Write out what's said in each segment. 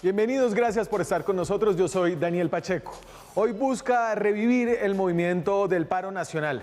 Bienvenidos, gracias por estar con nosotros. Yo soy Daniel Pacheco. Hoy busca revivir el movimiento del paro nacional.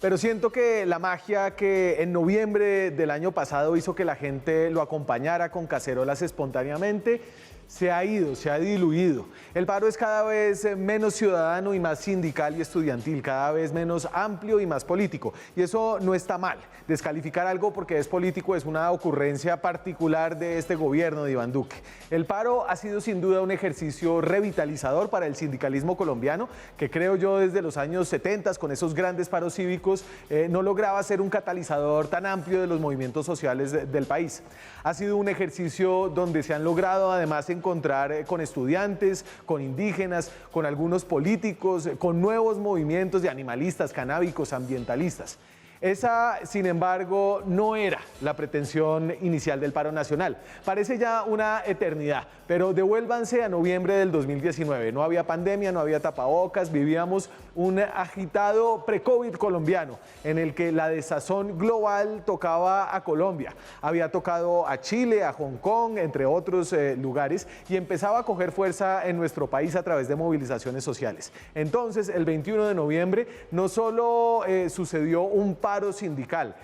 Pero siento que la magia que en noviembre del año pasado hizo que la gente lo acompañara con cacerolas espontáneamente, se ha ido, se ha diluido. El paro es cada vez menos ciudadano y más sindical y estudiantil, cada vez menos amplio y más político. Y eso no está mal. Descalificar algo porque es político es una ocurrencia particular de este gobierno de Iván Duque. El paro ha sido sin duda un ejercicio revitalizador para el sindicalismo colombiano, que creo yo desde los años 70, con esos grandes paros cívicos, no lograba ser un catalizador tan amplio de los movimientos sociales del país. Ha sido un ejercicio donde se han logrado además encontrar con estudiantes, con indígenas, con algunos políticos, con nuevos movimientos de animalistas, canábicos, ambientalistas. Esa, sin embargo, no era la pretensión inicial del paro nacional. Parece ya una eternidad, pero devuélvanse a noviembre del 2019. No había pandemia, no había tapabocas, vivíamos un agitado pre-COVID colombiano en el que la desazón global tocaba a Colombia. Había tocado a Chile, a Hong Kong, entre otros lugares, y empezaba a coger fuerza en nuestro país a través de movilizaciones sociales. Entonces, el 21 de noviembre, no solo sucedió un paro sindical,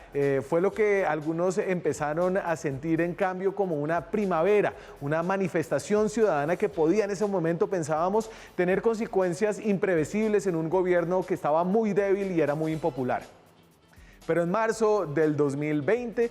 fue lo que algunos empezaron a sentir en cambio como una primavera, una manifestación ciudadana que podía en ese momento, pensábamos, tener consecuencias imprevisibles en un gobierno que estaba muy débil y era muy impopular. Pero en marzo del 2020,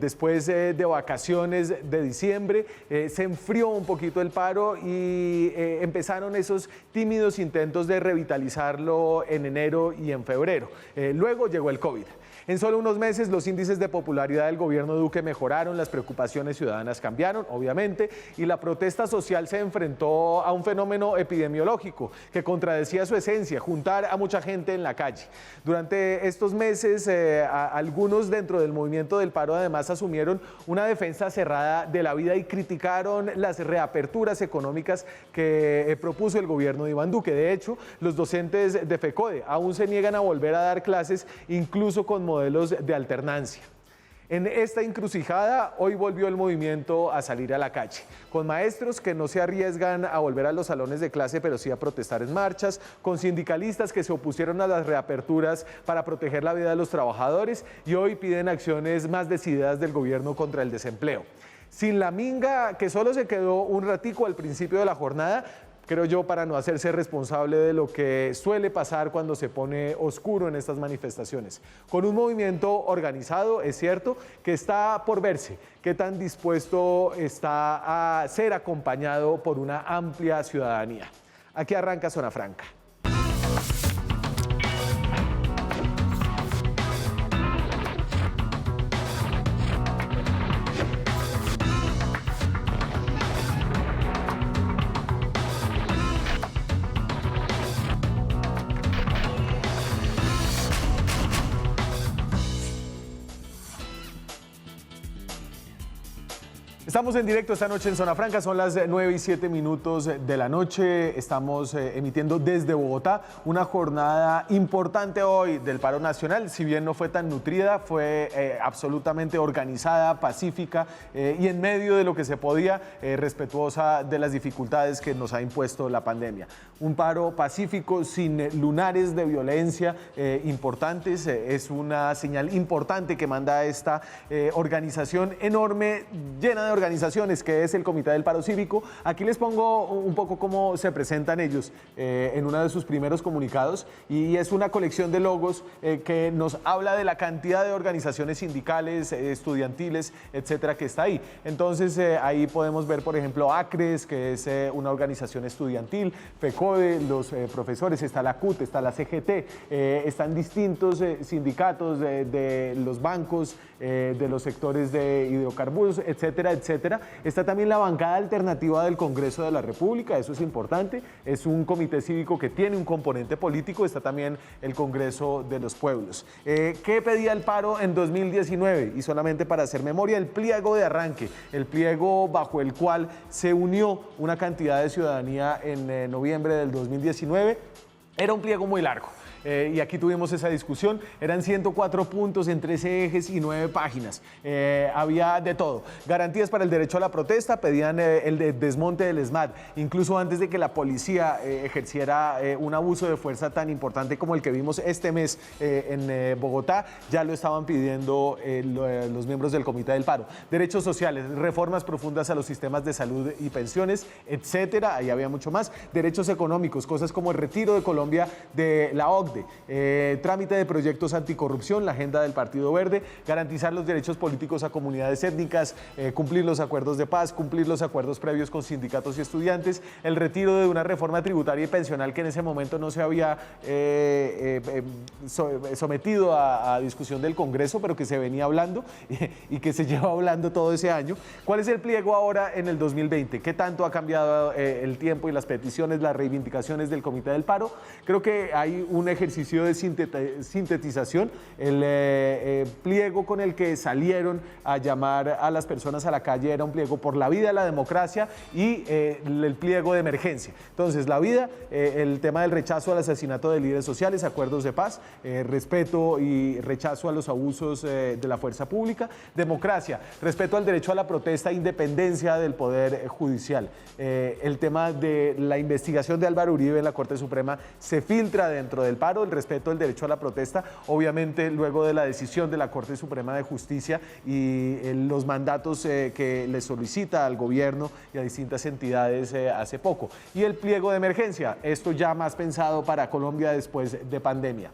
después de vacaciones de diciembre, se enfrió un poquito el paro y empezaron esos tímidos intentos de revitalizarlo en enero y en febrero. Luego llegó el COVID. En solo unos meses los índices de popularidad del gobierno Duque mejoraron, las preocupaciones ciudadanas cambiaron, obviamente, y la protesta social se enfrentó a un fenómeno epidemiológico que contradecía su esencia, juntar a mucha gente en la calle. Durante estos meses, algunos dentro del movimiento del paro además asumieron una defensa cerrada de la vida y criticaron las reaperturas económicas que propuso el gobierno de Iván Duque. De hecho, los docentes de FECODE aún se niegan a volver a dar clases, incluso con modelos de alternancia. En esta encrucijada, hoy volvió el movimiento a salir a la calle, con maestros que no se arriesgan a volver a los salones de clase, pero sí a protestar en marchas, con sindicalistas que se opusieron a las reaperturas para proteger la vida de los trabajadores y hoy piden acciones más decididas del gobierno contra el desempleo. Sin la minga, que solo se quedó un ratico al principio de la jornada, creo yo, para no hacerse responsable de lo que suele pasar cuando se pone oscuro en estas manifestaciones. Con un movimiento organizado, es cierto, que está por verse qué tan dispuesto está a ser acompañado por una amplia ciudadanía. Aquí arranca Zona Franca. Estamos en directo esta noche en Zona Franca, son las 9:07 de la noche, estamos emitiendo desde Bogotá una jornada importante hoy del paro nacional, si bien no fue tan nutrida, fue absolutamente organizada, pacífica y en medio de lo que se podía, respetuosa de las dificultades que nos ha impuesto la pandemia. Un paro pacífico, sin lunares de violencia importantes, es una señal importante que manda esta organización enorme, llena de organizaciones, que es el Comité del Paro Cívico. Aquí les pongo un poco cómo se presentan ellos en uno de sus primeros comunicados, y es una colección de logos que nos habla de la cantidad de organizaciones sindicales, estudiantiles, etcétera, que está ahí. Entonces ahí podemos ver, por ejemplo, ACRES, que es una organización estudiantil, FECODE, los profesores, está la CUT, está la CGT, están distintos sindicatos de los bancos, de los sectores de hidrocarburos, etcétera, etcétera. Está también la bancada alternativa del Congreso de la República, eso es importante, es un comité cívico que tiene un componente político, está también el Congreso de los Pueblos. ¿Qué pedía el paro en 2019? Y solamente para hacer memoria, el pliego de arranque, el pliego bajo el cual se unió una cantidad de ciudadanía en noviembre del 2019, Era un pliego muy largo. Y aquí tuvimos esa discusión, eran 104 puntos en 13 ejes y 9 páginas. Había de todo. Garantías para el derecho a la protesta, pedían el desmonte del ESMAD, incluso antes de que la policía ejerciera un abuso de fuerza tan importante como el que vimos este mes en Bogotá, ya lo estaban pidiendo los miembros del Comité del Paro. Derechos sociales, reformas profundas a los sistemas de salud y pensiones, etcétera, ahí había mucho más. Derechos económicos, cosas como el retiro de Colombia de la OCDE. Trámite de proyectos anticorrupción, la agenda del Partido Verde, garantizar los derechos políticos a comunidades étnicas, cumplir los acuerdos de paz, cumplir los acuerdos previos con sindicatos y estudiantes, el retiro de una reforma tributaria y pensional que en ese momento no se había sometido a discusión del Congreso, pero que se venía hablando y que se lleva hablando todo ese año. ¿Cuál es el pliego ahora en el 2020? ¿Qué tanto ha cambiado el tiempo y las peticiones, las reivindicaciones del Comité del Paro? Creo que hay un ejercicio de sintetización, el pliego con el que salieron a llamar a las personas a la calle era un pliego por la vida, la democracia y el pliego de emergencia. Entonces, la vida, el tema del rechazo al asesinato de líderes sociales, acuerdos de paz, respeto y rechazo a los abusos de la fuerza pública, democracia, respeto al derecho a la protesta, independencia del Poder Judicial. El tema de la investigación de Álvaro Uribe en la Corte Suprema se filtra dentro del paro, el respeto al derecho a la protesta, obviamente luego de la decisión de la Corte Suprema de Justicia y los mandatos que le solicita al gobierno y a distintas entidades hace poco. Y el pliego de emergencia, esto ya más pensado para Colombia después de pandemia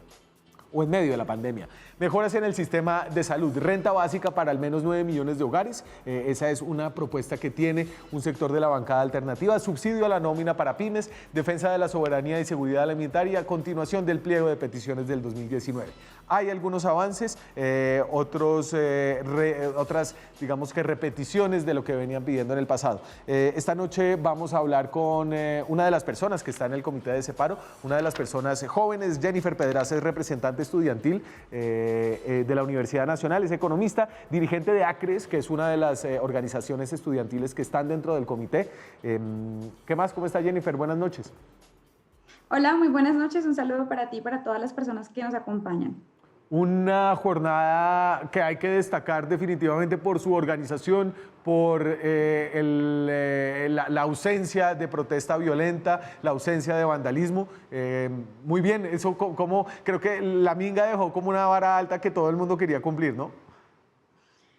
o en medio de la pandemia. Mejoras en el sistema de salud, renta básica para al menos 9 millones de hogares, esa es una propuesta que tiene un sector de la bancada alternativa, subsidio a la nómina para pymes, defensa de la soberanía y seguridad alimentaria, continuación del pliego de peticiones del 2019. Hay algunos avances, otras, digamos que repeticiones de lo que venían pidiendo en el pasado. Esta noche vamos a hablar con una de las personas que está en el comité de ese paro, una de las personas jóvenes, Jennifer Pedraza, es representante estudiantil de la Universidad Nacional, es economista, dirigente de ACRES, que es una de las organizaciones estudiantiles que están dentro del comité. ¿Qué más? ¿Cómo está Jennifer? Buenas noches. Hola, muy buenas noches. Un saludo para ti y para todas las personas que nos acompañan. Una jornada que hay que destacar definitivamente por su organización, por la ausencia de protesta violenta, la ausencia de vandalismo. Muy bien, eso como creo que la Minga dejó como una vara alta que todo el mundo quería cumplir, ¿no?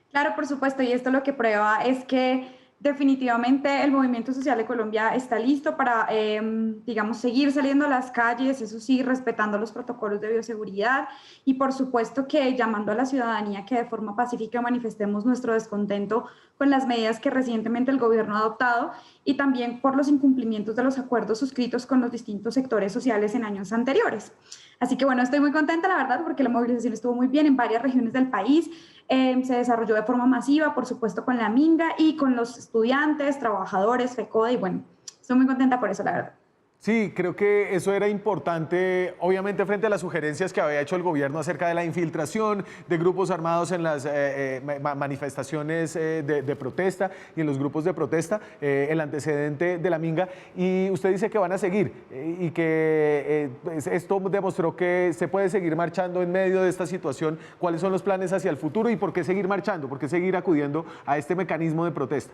Claro, por supuesto, y esto lo que prueba es que definitivamente el movimiento social de Colombia está listo para, digamos, seguir saliendo a las calles, eso sí, respetando los protocolos de bioseguridad y por supuesto que llamando a la ciudadanía que de forma pacífica manifestemos nuestro descontento con las medidas que recientemente el gobierno ha adoptado y también por los incumplimientos de los acuerdos suscritos con los distintos sectores sociales en años anteriores. Así que bueno, estoy muy contenta, la verdad, porque la movilización estuvo muy bien en varias regiones del país. Se desarrolló de forma masiva, por supuesto, con la Minga y con los estudiantes, trabajadores, FECODE, y bueno, estoy muy contenta por eso, la verdad. Sí, creo que eso era importante, obviamente frente a las sugerencias que había hecho el gobierno acerca de la infiltración de grupos armados en las manifestaciones de protesta y en los grupos de protesta, el antecedente de la Minga, y usted dice que van a seguir y que esto demostró que se puede seguir marchando en medio de esta situación. ¿Cuáles son los planes hacia el futuro y por qué seguir marchando? ¿Por qué seguir acudiendo a este mecanismo de protesta?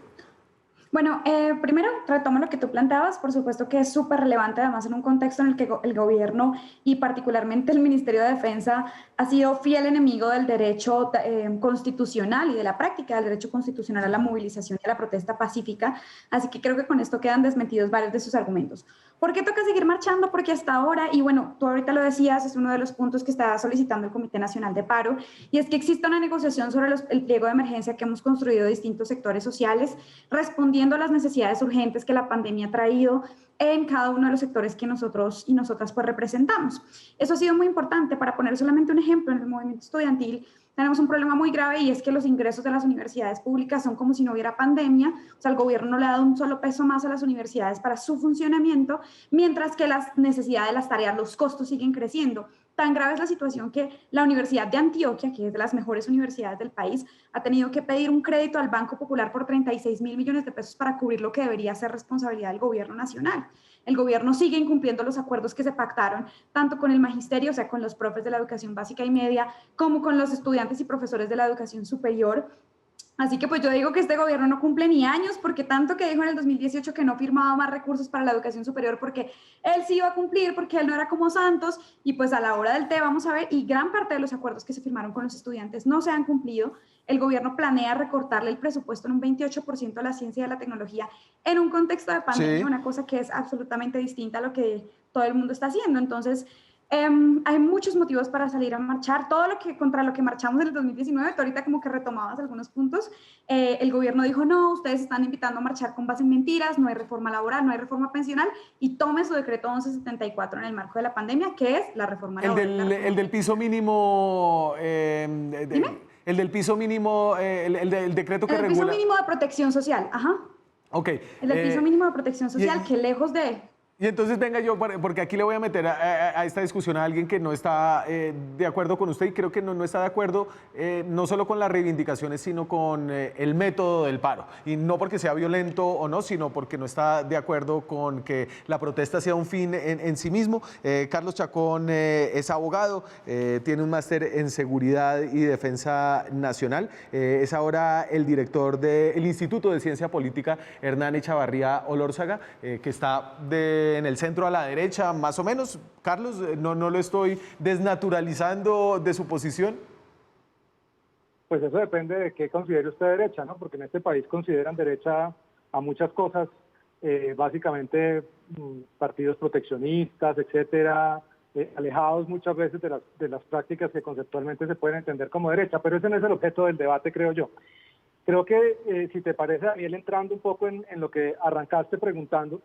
Bueno, primero retomo lo que tú planteabas, por supuesto que es súper relevante, además en un contexto en el que el gobierno y particularmente el Ministerio de Defensa ha sido fiel enemigo del derecho constitucional y de la práctica del derecho constitucional a la movilización y a la protesta pacífica, así que creo que con esto quedan desmentidos varios de sus argumentos. ¿Por qué toca seguir marchando? Porque hasta ahora, y bueno, tú ahorita lo decías, es uno de los puntos que está solicitando el Comité Nacional de Paro, y es que exista una negociación sobre el pliego de emergencia que hemos construido distintos sectores sociales, respondiendo a las necesidades urgentes que la pandemia ha traído en cada uno de los sectores que nosotros y nosotras pues representamos. Eso ha sido muy importante. Para poner solamente un ejemplo, en el movimiento estudiantil tenemos un problema muy grave y es que los ingresos de las universidades públicas son como si no hubiera pandemia, o sea, el gobierno no le ha dado un solo peso más a las universidades para su funcionamiento, mientras que las necesidades de las tareas, los costos siguen creciendo, tan grave es la situación que la Universidad de Antioquia, que es de las mejores universidades del país, ha tenido que pedir un crédito al Banco Popular por 36.000 millones de pesos para cubrir lo que debería ser responsabilidad del gobierno nacional. El gobierno sigue incumpliendo los acuerdos que se pactaron, tanto con el magisterio, o sea, con los profes de la educación básica y media, como con los estudiantes y profesores de la educación superior. Así que pues yo digo que este gobierno no cumple ni años, porque tanto que dijo en el 2018 que no firmaba más recursos para la educación superior, porque él sí iba a cumplir, porque él no era como Santos, y pues a la hora del té vamos a ver, y gran parte de los acuerdos que se firmaron con los estudiantes no se han cumplido. El gobierno planea recortarle el presupuesto en un 28% a la ciencia y a la tecnología en un contexto de pandemia, Sí. una cosa que es absolutamente distinta a lo que todo el mundo está haciendo. Entonces, hay muchos motivos para salir a marchar. Todo lo que contra lo que marchamos en el 2019, tú ahorita como que retomabas algunos puntos. El gobierno dijo, no, ustedes están invitando a marchar con base en mentiras, no hay reforma laboral, no hay reforma pensional, y tome su decreto 1174 en el marco de la pandemia, que es la reforma laboral. El del piso mínimo, Dime. el del piso mínimo, el decreto que El piso regula. mínimo de protección social, ajá. Ok. El del piso mínimo de protección social, y- que lejos de... Y entonces venga yo, porque aquí le voy a meter a esta discusión a alguien que no está de acuerdo con usted, y creo que no está de acuerdo no solo con las reivindicaciones, sino con el método del paro. Y no porque sea violento o no, sino porque no está de acuerdo con que la protesta sea un fin en sí mismo. Carlos Chacón es abogado, tiene un máster en seguridad y defensa nacional, es ahora el director del Instituto de Ciencia Política Hernán Echavarría Olórzaga, que está en el centro a la derecha, más o menos. Carlos, no lo estoy desnaturalizando de su posición. Pues eso depende de qué considere usted derecha, ¿no? Porque en este país consideran derecha a muchas cosas, básicamente partidos proteccionistas, etcétera, alejados muchas veces de las prácticas que conceptualmente se pueden entender como derecha, pero ese no es el objeto del debate, creo yo. Creo que, si te parece, Daniel, entrando un poco en lo que arrancaste preguntando,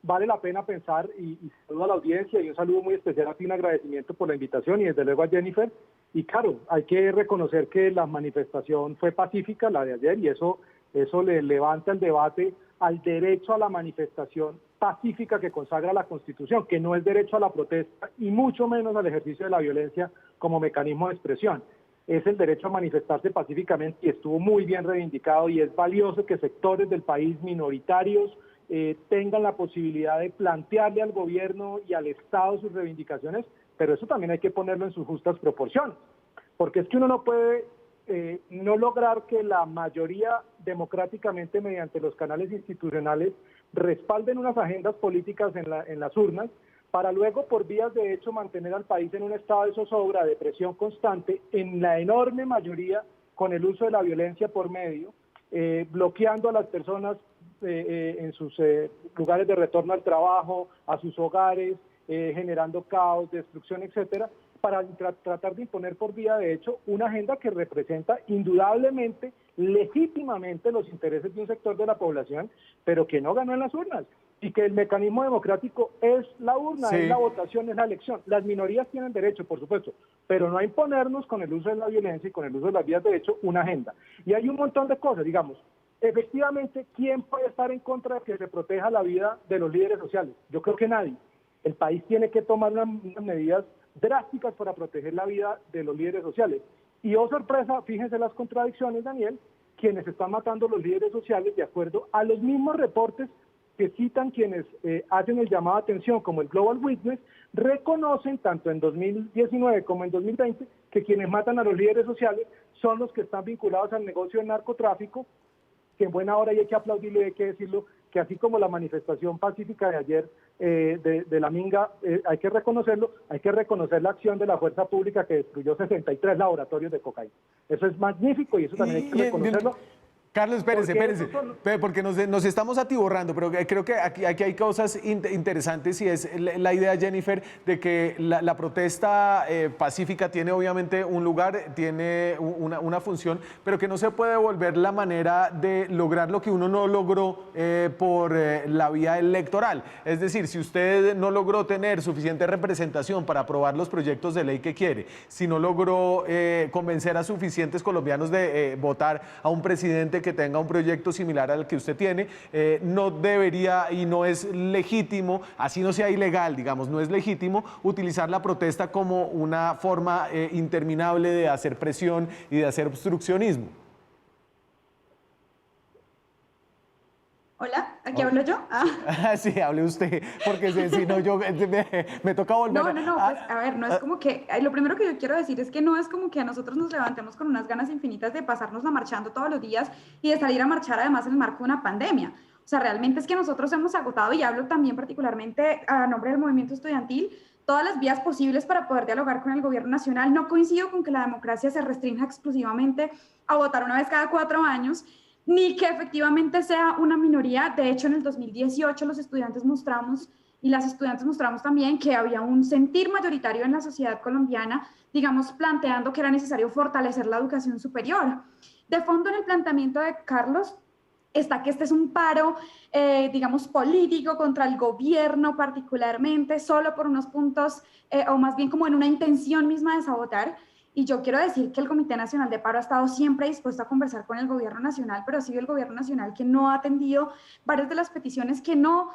vale la pena pensar, y saludo a la audiencia y un saludo muy especial a ti, un agradecimiento por la invitación y desde luego a Jennifer. Y claro, hay que reconocer que la manifestación fue pacífica, la de ayer, y eso le levanta el debate al derecho a la manifestación pacífica que consagra la Constitución, que no es derecho a la protesta y mucho menos al ejercicio de la violencia como mecanismo de expresión. Es el derecho a manifestarse pacíficamente y estuvo muy bien reivindicado, y es valioso que sectores del país minoritarios tengan la posibilidad de plantearle al gobierno y al Estado sus reivindicaciones, pero eso también hay que ponerlo en sus justas proporciones, porque es que uno no puede no lograr que la mayoría democráticamente mediante los canales institucionales respalden unas agendas políticas en las urnas, para luego por vías de hecho mantener al país en un estado de zozobra, de presión constante, en la enorme mayoría con el uso de la violencia por medio, bloqueando a las personas en sus lugares de retorno al trabajo, a sus hogares, generando caos, destrucción, etcétera, para tratar de imponer por vía de hecho una agenda que representa indudablemente, legítimamente los intereses de un sector de la población, pero que no ganó en las urnas, y que el mecanismo democrático es la urna, Sí. es la votación, es la elección. Las minorías tienen derecho, por supuesto, pero no a imponernos con el uso de la violencia y con el uso de las vías de hecho una agenda. Y hay un montón de cosas, digamos. Efectivamente, ¿quién puede estar en contra de que se proteja la vida de los líderes sociales? Yo creo que nadie. El país tiene que tomar unas medidas drásticas para proteger la vida de los líderes sociales. Y oh sorpresa, fíjense las contradicciones, Daniel, quienes están matando los líderes sociales, de acuerdo a los mismos reportes que citan quienes hacen el llamado a atención, como el Global Witness, reconocen tanto en 2019 como en 2020 que quienes matan a los líderes sociales son los que están vinculados al negocio del narcotráfico, que en buena hora, y hay que aplaudirlo y hay que decirlo, que así como la manifestación pacífica de ayer de la Minga, hay que reconocerlo, hay que reconocer la acción de la fuerza pública que destruyó 63 laboratorios de cocaína. Eso es magnífico y eso también hay que reconocerlo. Carlos, espérese, porque nos estamos atiborrando, pero creo que aquí hay cosas interesantes, y es la idea, Jennifer, de que la protesta pacífica tiene obviamente un lugar, tiene una función, pero que no se puede volver la manera de lograr lo que uno no logró por la vía electoral. Es decir, si usted no logró tener suficiente representación para aprobar los proyectos de ley que quiere, si no logró convencer a suficientes colombianos de votar a un presidente que tenga un proyecto similar al que usted tiene, no debería y no es legítimo, así no sea ilegal, digamos, no es legítimo utilizar la protesta como una forma interminable de hacer presión y de hacer obstruccionismo. Hola, ¿aquí hablo yo? Sí, hable usted, porque si no yo me toca volver. No, pues a ver, no es como que, lo primero que yo quiero decir es que no es como que a nosotros nos levantemos con unas ganas infinitas de pasárnosla marchando todos los días y de salir a marchar además en el marco de una pandemia. O sea, realmente es que nosotros hemos agotado, y hablo también particularmente a nombre del movimiento estudiantil, todas las vías posibles para poder dialogar con el gobierno nacional. No coincido con que la democracia se restrinja exclusivamente a votar una vez cada 4 años, ni que efectivamente sea una minoría. De hecho, en el 2018 los estudiantes mostramos y las estudiantes mostramos también que había un sentir mayoritario en la sociedad colombiana, digamos, planteando que era necesario fortalecer la educación superior. De fondo, en el planteamiento de Carlos está que este es un paro, digamos, político contra el gobierno particularmente, solo por unos puntos, o más bien como en una intención misma de sabotar. Y yo quiero decir que el Comité Nacional de Paro ha estado siempre dispuesto a conversar con el gobierno nacional, pero ha sido el gobierno nacional que no ha atendido varias de las peticiones que no,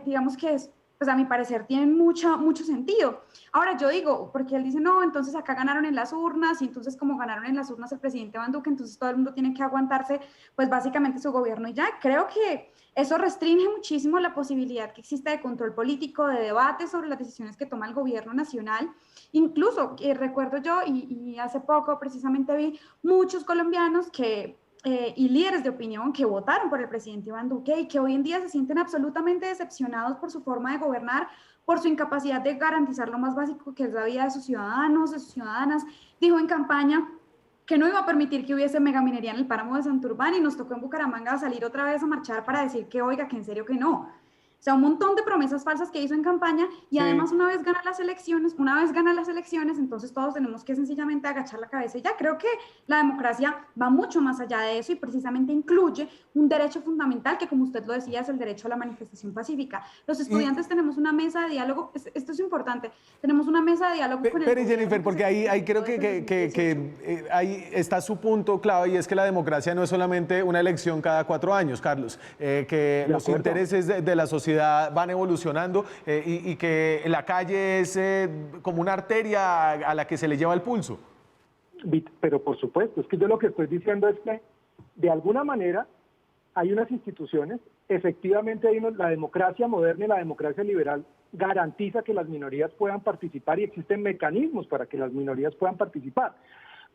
digamos que es, pues a mi parecer tienen mucho sentido. Ahora yo digo, porque él dice, no, entonces acá ganaron en las urnas, y entonces como ganaron en las urnas el presidente Iván Duque, entonces todo el mundo tiene que aguantarse, pues básicamente su gobierno. Y ya creo que eso restringe muchísimo la posibilidad que existe de control político, de debate sobre las decisiones que toma el gobierno nacional. Incluso recuerdo yo, y hace poco precisamente vi muchos colombianos que y líderes de opinión que votaron por el presidente Iván Duque y que hoy en día se sienten absolutamente decepcionados por su forma de gobernar, por su incapacidad de garantizar lo más básico que es la vida de sus ciudadanos, de sus ciudadanas. Dijo en campaña que no iba a permitir que hubiese megaminería en el páramo de Santurbán, y nos tocó en Bucaramanga salir otra vez a marchar para decir que oiga, que en serio que no. O sea, un montón de promesas falsas que hizo en campaña, y además una vez gana las elecciones, entonces todos tenemos que sencillamente agachar la cabeza. Y ya creo que la democracia va mucho más allá de eso y precisamente incluye un derecho fundamental que, como usted lo decía, es el derecho a la manifestación pacífica. Los estudiantes tenemos una mesa de diálogo, esto es importante, tenemos una mesa de diálogo con el Pero Jennifer, porque ahí creo que ahí está su punto clave, y es que la democracia no es solamente una elección cada 4 años, Carlos, que los intereses de la sociedad van evolucionando, y que la calle es como una arteria a la que se le lleva el pulso. Pero por supuesto, es que yo lo que estoy diciendo es que de alguna manera hay unas instituciones, efectivamente la democracia moderna y la democracia liberal garantiza que las minorías puedan participar, y existen mecanismos para que las minorías puedan participar.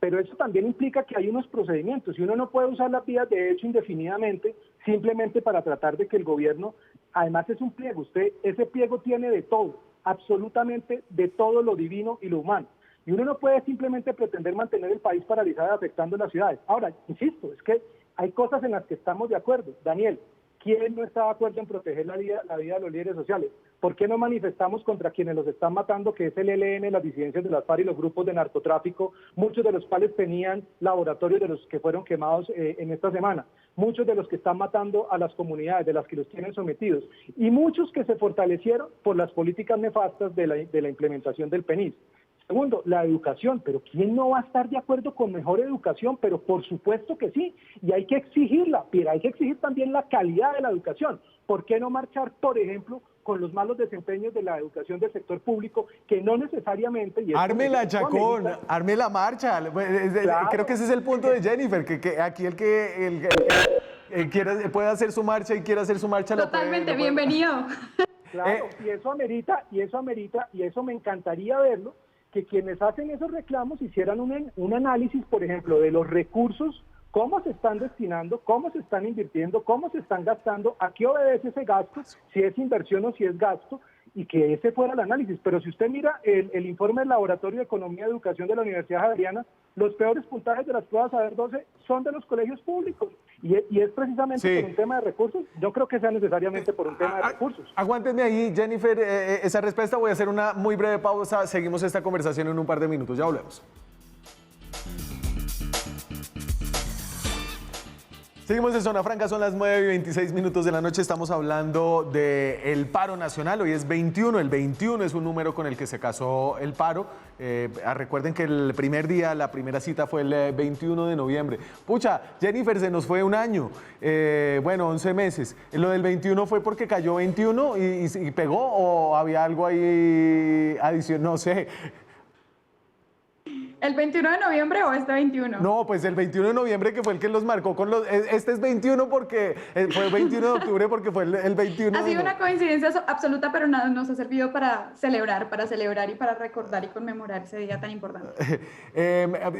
Pero eso también implica que hay unos procedimientos, y uno no puede usar las vías de hecho indefinidamente simplemente para tratar de que el gobierno, además es un pliego, ese pliego tiene de todo, absolutamente de todo lo divino y lo humano. Y uno no puede simplemente pretender mantener el país paralizado afectando las ciudades. Ahora, insisto, es que hay cosas en las que estamos de acuerdo. Daniel, ¿quién no está de acuerdo en proteger la vida de los líderes sociales? ¿Por qué no manifestamos contra quienes los están matando, que es el ELN, las disidencias de las FARC y los grupos de narcotráfico, muchos de los cuales tenían laboratorios de los que fueron quemados en esta semana? Muchos de los que están matando a las comunidades, de las que los tienen sometidos, y muchos que se fortalecieron por las políticas nefastas de la implementación del PENIS. Segundo, la educación, pero ¿quién no va a estar de acuerdo con mejor educación? Pero por supuesto que sí, y hay que exigirla, pero hay que exigir también la calidad de la educación. ¿Por qué no marchar, por ejemplo, con los malos desempeños de la educación del sector público, que no necesariamente... Arme la Chacón, arme la marcha. Claro. Creo que ese es el punto de Jennifer, que aquí el que pueda hacer su marcha y quiera hacer su marcha... Totalmente, bienvenido. Claro, y eso amerita, y eso me encantaría verlo, que quienes hacen esos reclamos hicieran un análisis, por ejemplo, de los recursos, cómo se están destinando, cómo se están invirtiendo, cómo se están gastando, a qué obedece ese gasto, si es inversión o si es gasto, y que ese fuera el análisis. Pero si usted mira el informe del Laboratorio de Economía y Educación de la Universidad Javeriana, los peores puntajes de las pruebas Saber 12 son de los colegios públicos, y es precisamente por un tema de recursos. Yo creo que sea necesariamente por un tema de recursos. Aguántenme ahí, Jennifer, esa respuesta. Voy a hacer una muy breve pausa, seguimos esta conversación en un par de minutos, ya volvemos. Seguimos en Zona Franca, son las 9:26 de la noche, estamos hablando del paro nacional, hoy es 21, el 21 es un número con el que se casó el paro. Recuerden que el primer día, la primera cita fue el 21 de noviembre. Pucha, Jennifer, se nos fue un año, 11 meses. ¿Lo del 21 fue porque cayó 21 y pegó o había algo ahí adicional? No sé. ¿El 21 de noviembre o este 21? No, pues el 21 de noviembre que fue el que los marcó con los... Este es 21 porque fue 21 de octubre porque fue el 21 Ha de sido una coincidencia absoluta, pero nada, nos ha servido para celebrar y para recordar y conmemorar ese día tan importante.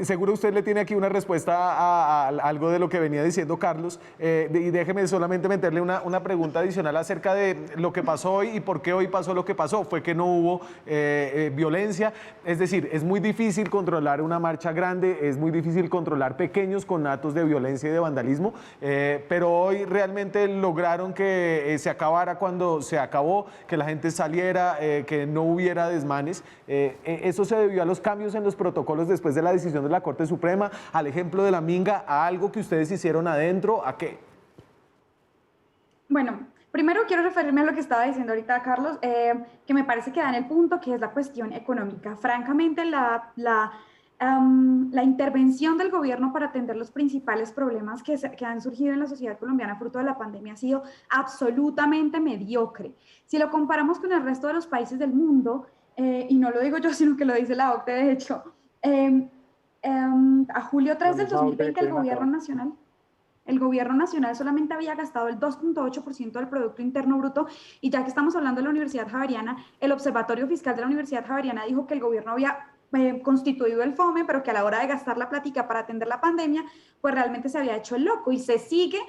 Seguro usted le tiene aquí una respuesta a algo de lo que venía diciendo Carlos. Y déjeme solamente meterle una pregunta adicional acerca de lo que pasó hoy y por qué hoy pasó lo que pasó. Fue que no hubo violencia. Es decir, es muy difícil controlar una marcha grande, es muy difícil controlar pequeños conatos de violencia y de vandalismo, pero hoy realmente lograron que se acabara cuando se acabó, que la gente saliera, que no hubiera desmanes. Eso se debió a los cambios en los protocolos después de la decisión de la Corte Suprema, al ejemplo de la Minga, a algo que ustedes hicieron adentro, ¿a qué? Bueno, primero quiero referirme a lo que estaba diciendo ahorita Carlos, que me parece que da en el punto que es la cuestión económica. Francamente, la intervención del gobierno para atender los principales problemas que han surgido en la sociedad colombiana fruto de la pandemia ha sido absolutamente mediocre. Si lo comparamos con el resto de los países del mundo, y no lo digo yo, sino que lo dice la OCDE, de hecho, a julio 3 del 2020 el gobierno nacional solamente había gastado el 2.8% del Producto Interno Bruto, y ya que estamos hablando de la Universidad Javeriana, el Observatorio Fiscal de la Universidad Javeriana dijo que el gobierno había constituido el FOME, pero que a la hora de gastar la plática para atender la pandemia, pues realmente se había hecho el loco y se sigue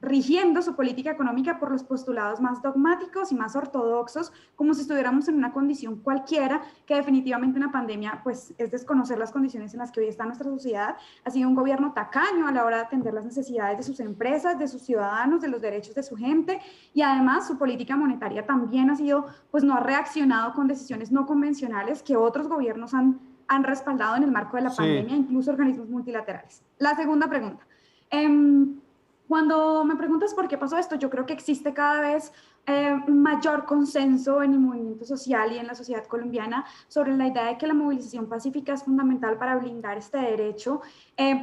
rigiendo su política económica por los postulados más dogmáticos y más ortodoxos, como si estuviéramos en una condición cualquiera, que definitivamente una pandemia pues es desconocer las condiciones en las que hoy está nuestra sociedad. Ha sido un gobierno tacaño a la hora de atender las necesidades de sus empresas, de sus ciudadanos, de los derechos de su gente, y además su política monetaria también ha sido, pues no ha reaccionado con decisiones no convencionales que otros gobiernos han respaldado en el marco de la pandemia, incluso organismos multilaterales. La segunda pregunta. Cuando me preguntas por qué pasó esto, yo creo que existe cada vez un mayor consenso en el movimiento social y en la sociedad colombiana sobre la idea de que la movilización pacífica es fundamental para blindar este derecho,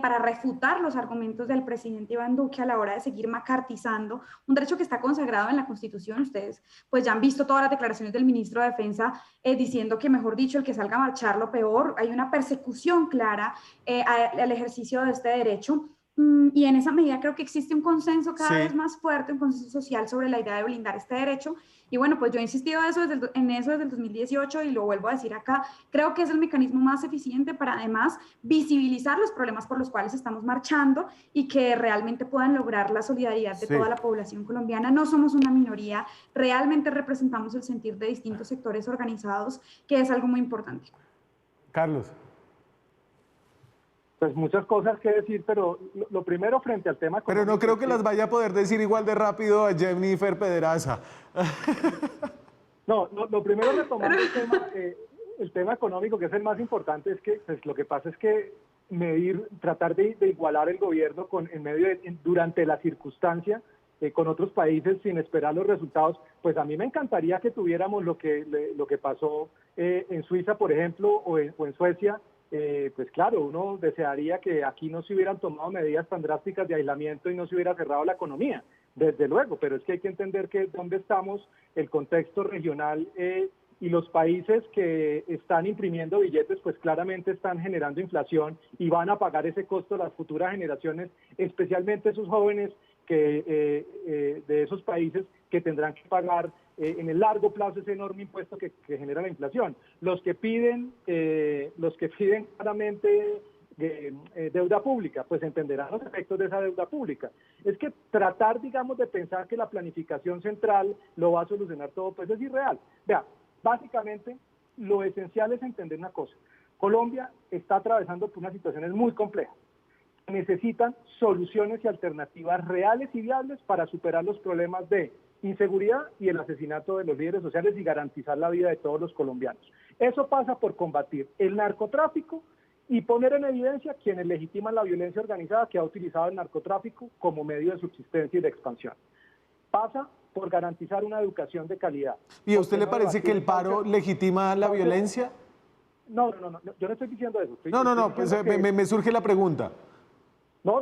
para refutar los argumentos del presidente Iván Duque a la hora de seguir macartizando un derecho que está consagrado en la Constitución. Ustedes pues ya han visto todas las declaraciones del ministro de Defensa diciendo que, mejor dicho, el que salga a marchar lo peor. Hay una persecución clara al ejercicio de este derecho. Y en esa medida creo que existe un consenso cada vez más fuerte, un consenso social sobre la idea de blindar este derecho. Y bueno, pues yo he insistido en eso desde el 2018 y lo vuelvo a decir acá. Creo que es el mecanismo más eficiente para además visibilizar los problemas por los cuales estamos marchando y que realmente puedan lograr la solidaridad de toda la población colombiana. No somos una minoría, realmente representamos el sentir de distintos sectores organizados, que es algo muy importante. Carlos. Pues muchas cosas que decir, pero lo primero frente al tema... Pero no creo que las vaya a poder decir igual de rápido a Jennifer Pedraza. No, lo primero retomando el tema económico, que es el más importante, es que pues, lo que pasa es que tratar de igualar el gobierno durante la circunstancia con otros países sin esperar los resultados, pues a mí me encantaría que tuviéramos lo que pasó en Suiza, por ejemplo, o en Suecia. Pues claro, uno desearía que aquí no se hubieran tomado medidas tan drásticas de aislamiento y no se hubiera cerrado la economía, desde luego, pero es que hay que entender que dónde estamos, el contexto regional y los países que están imprimiendo billetes, pues claramente están generando inflación y van a pagar ese costo las futuras generaciones, especialmente esos jóvenes de esos países que tendrán que pagar en el largo plazo ese enorme impuesto que genera la inflación. Los que piden claramente deuda pública, pues entenderán los efectos de esa deuda pública. Es que tratar, digamos, de pensar que la planificación central lo va a solucionar todo, pues es irreal. Vea, básicamente lo esencial es entender una cosa. Colombia está atravesando por unas situaciones muy complejas. Necesitan soluciones y alternativas reales y viables para superar los problemas de inseguridad y el asesinato de los líderes sociales y garantizar la vida de todos los colombianos. Eso pasa por combatir el narcotráfico y poner en evidencia quienes legitiman la violencia organizada que ha utilizado el narcotráfico como medio de subsistencia y de expansión. Pasa por garantizar una educación de calidad. ¿Y a usted le parece que el paro legitima la violencia? No, yo no estoy diciendo eso. Pues me surge la pregunta. No,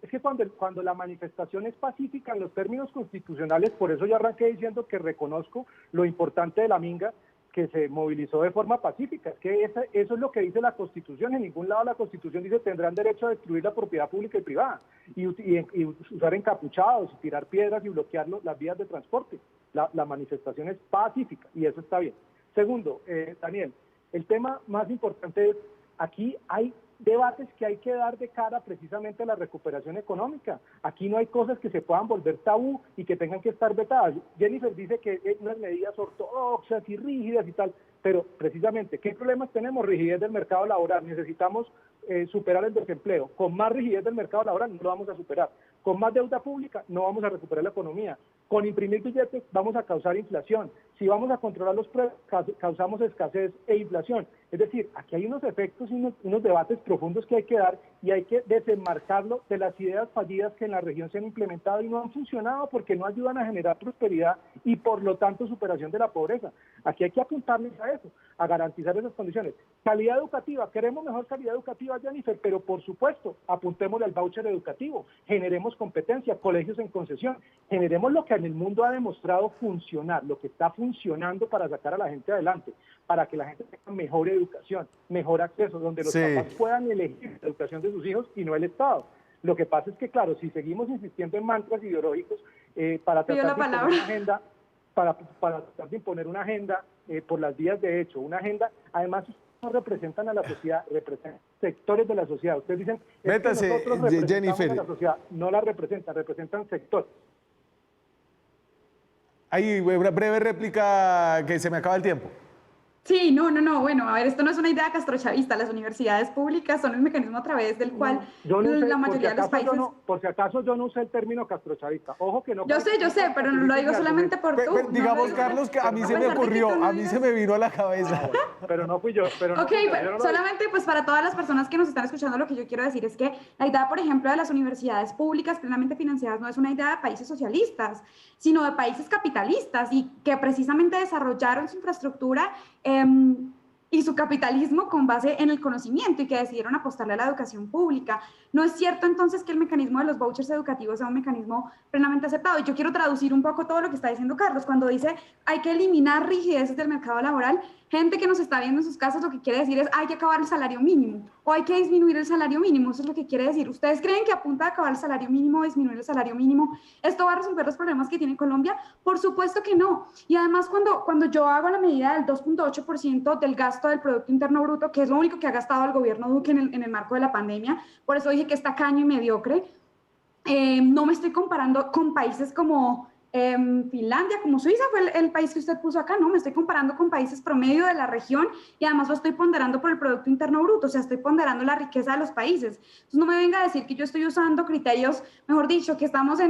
es que cuando la manifestación es pacífica en los términos constitucionales, por eso yo arranqué diciendo que reconozco lo importante de la minga, que se movilizó de forma pacífica. Es que eso es lo que dice la Constitución. En ningún lado la Constitución dice tendrán derecho a destruir la propiedad pública y privada y usar encapuchados y tirar piedras y bloquear las vías de transporte. La manifestación es pacífica y eso está bien. Segundo, Daniel, el tema más importante es, aquí hay debates que hay que dar de cara precisamente a la recuperación económica. Aquí no hay cosas que se puedan volver tabú y que tengan que estar vetadas. Jennifer dice que hay unas medidas ortodoxas y rígidas y tal, pero precisamente, ¿qué problemas tenemos? Rigidez del mercado laboral. Necesitamos superar el desempleo. Con más rigidez del mercado laboral no lo vamos a superar. Con más deuda pública no vamos a recuperar la economía. Con imprimir billetes vamos a causar inflación. Si vamos a controlar los precios, causamos escasez e inflación. Es decir, aquí hay unos efectos y unos debates profundos que hay que dar y hay que desenmarcarlo de las ideas fallidas que en la región se han implementado y no han funcionado porque no ayudan a generar prosperidad y por lo tanto superación de la pobreza. Aquí hay que apuntarles a eso, a garantizar esas condiciones. Calidad educativa, queremos mejor calidad educativa, Jennifer, pero por supuesto, apuntémosle al voucher educativo, generemos competencia, colegios en concesión, generemos lo que en el mundo ha demostrado funcionar, lo que está funcionando para sacar a la gente adelante, para que la gente tenga mejor educación, mejor acceso, donde los papás puedan elegir la educación de sus hijos y no el Estado. Lo que pasa es que, claro, si seguimos insistiendo en mantras ideológicos para tratar de imponer una agenda, para tratar de imponer una agenda por las vías de hecho, una agenda, además no representan a la sociedad, representan sectores de la sociedad. Ustedes dicen, métase, que nosotros representamos Jennifer. a la sociedad, no la representan sectores. Hay una breve réplica que se me acaba el tiempo. Sí, no, bueno, a ver, esto no es una idea castrochavista, las universidades públicas son el mecanismo a través del cual la mayoría de los países... por si acaso yo no usé el término castrochavista, ojo que no... Yo sé, pero no lo digo solamente por tú. Digamos, Carlos, que a mí se me ocurrió, a mí se me vino a la cabeza. Pero no fui yo. Ok, solamente pues para todas las personas que nos están escuchando, lo que yo quiero decir es que la idea, por ejemplo, de las universidades públicas plenamente financiadas no es una idea de países socialistas, sino de países capitalistas y que precisamente desarrollaron su infraestructura y su capitalismo con base en el conocimiento y que decidieron apostarle a la educación pública. No es cierto entonces que el mecanismo de los vouchers educativos sea un mecanismo plenamente aceptado. Y yo quiero traducir un poco todo lo que está diciendo Carlos. Cuando dice hay que eliminar rigideces del mercado laboral, gente que nos está viendo en sus casas lo que quiere decir es hay que acabar el salario mínimo o hay que disminuir el salario mínimo. Eso es lo que quiere decir. ¿Ustedes creen que a punta de acabar el salario mínimo o disminuir el salario mínimo esto va a resolver los problemas que tiene Colombia? Por supuesto que no. Y además cuando yo hago la medida del 2.8% del gasto del Producto Interno Bruto, que es lo único que ha gastado el gobierno Duque en el marco de la pandemia, por eso dije que es tacaño y mediocre, no me estoy comparando con países como Finlandia, como Suiza fue el país que usted puso acá, no, me estoy comparando con países promedio de la región y además lo estoy ponderando por el Producto Interno Bruto, o sea, estoy ponderando la riqueza de los países. Entonces no me venga a decir que yo estoy usando criterios, mejor dicho, que estamos